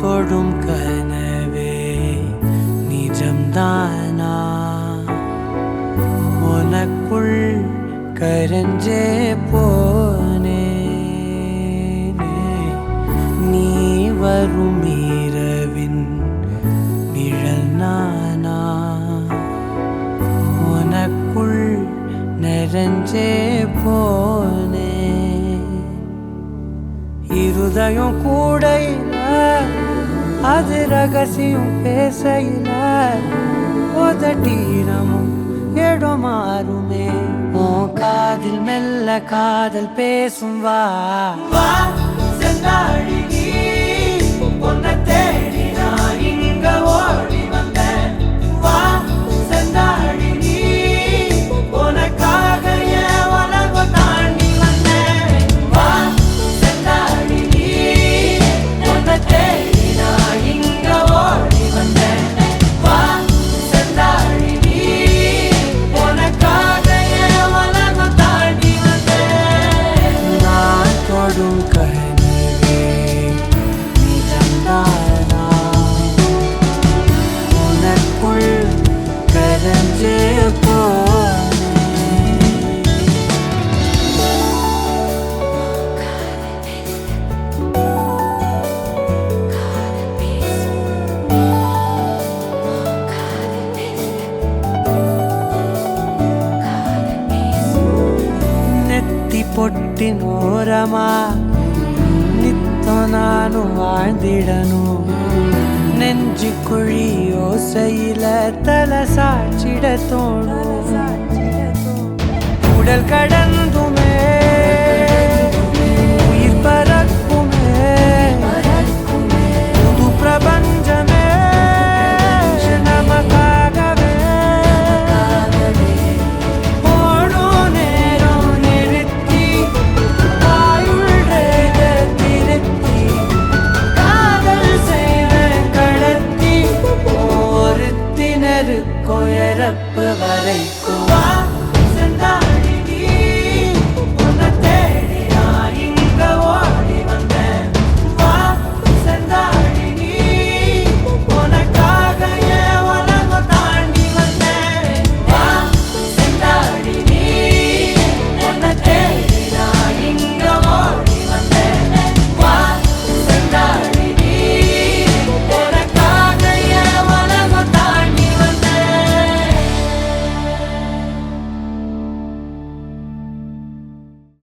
தொடும் கனவே நிஜம்தானா உனக்குள் கரஞ்சே போனே நீ வரும் இரவின் நிழல் நானா உனக்குள் நிறைஞ்சே போனே இருதயம் கூடையில அது ரகசியம் பேசையில உதட்டீரமும் இடம் மாறுமே உன் காதில் மெல்ல காதல் பேசும் வா வா செந்தாழி நீ உன்னை தேடி நான் இங்க ஓடி வந்தேன் வா செந்தாழி நீ உனக்காக என் உலகம் தாண்டி வந்தேன் வா செந்தாழி நீ உன்னை தேடி நான் இங்க ஓடி வந்தேன் வா செந்தாழி நீ உனக்காக என் உலகம் தாண்டி வந்தேன் நான் தொடும் கனவே நிஜம்தானா உனக்குள் கரஞ்சே போனே ನೆತ್ತಿ ಪೊಟ್ಟಿನೋರಮಾ ನಿತ್ತ ನಾನು வாழ்ந்திடನು நெஞ்சு குழி ஓசையில தலை சாட்சிட தோணும் உடல் கடந்தும்